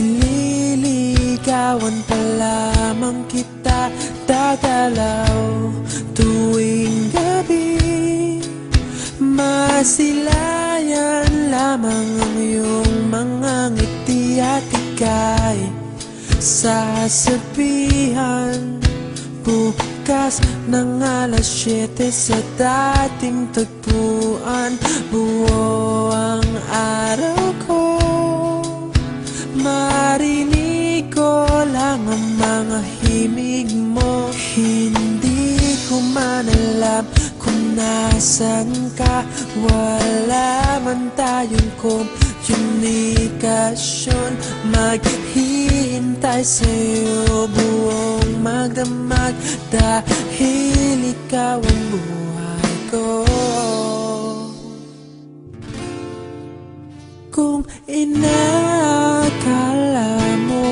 Nililigawan pa lamang kita, dadalaw tuwing gabi. Masilayan lamang ang iyong mga ngiti at ika'y sasabihan bukas ng alas 7 sa dating tagpuan. Buo ang araw ko, marinig ko lang ang mga himig mo. Hindi ko man alam kung nasan ka, wala man tayong komunikasyon. Maghihintay sa'yo buong magdamag dahil ikaw ang buhay ko. Kung inakala mo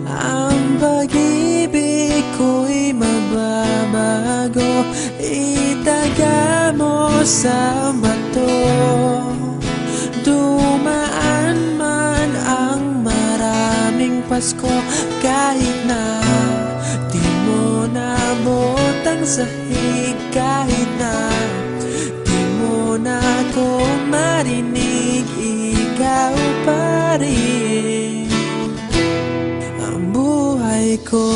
ang pag-ibig ko'y mababago, itaga mo sa bato. Dumaan man ang maraming Pasko, kahit na di mo nabot ang sahig, kahit na di mo na ako marinig, ikaw pa rin ang buhay ko.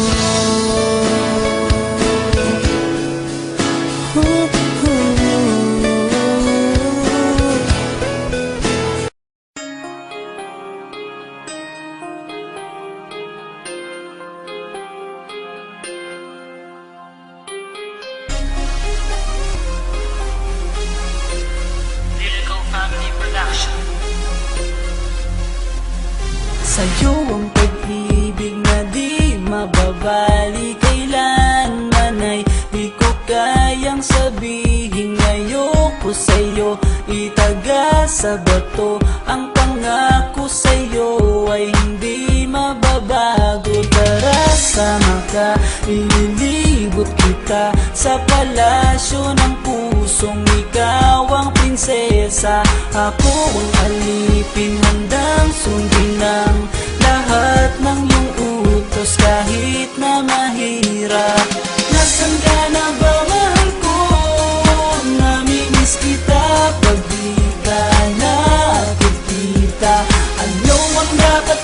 Sa'yo ang pag-ibig na di mababali, kailanman ay di ko kayang sabihin. Ngayoko sa'yo itaga sa bato, ang pangako sa'yo ay hindi mababago. Tara, sama ka, ililibot kita sa palasyo ng pusong ikaw ang prinsesa. Ako ang alipin, handang sundin ng lahat ng iyong utos kahit na mahirap. Nasaan ka na ba, mahal ko? Namimiss kita pag di ka nakikita. Ano ang dapat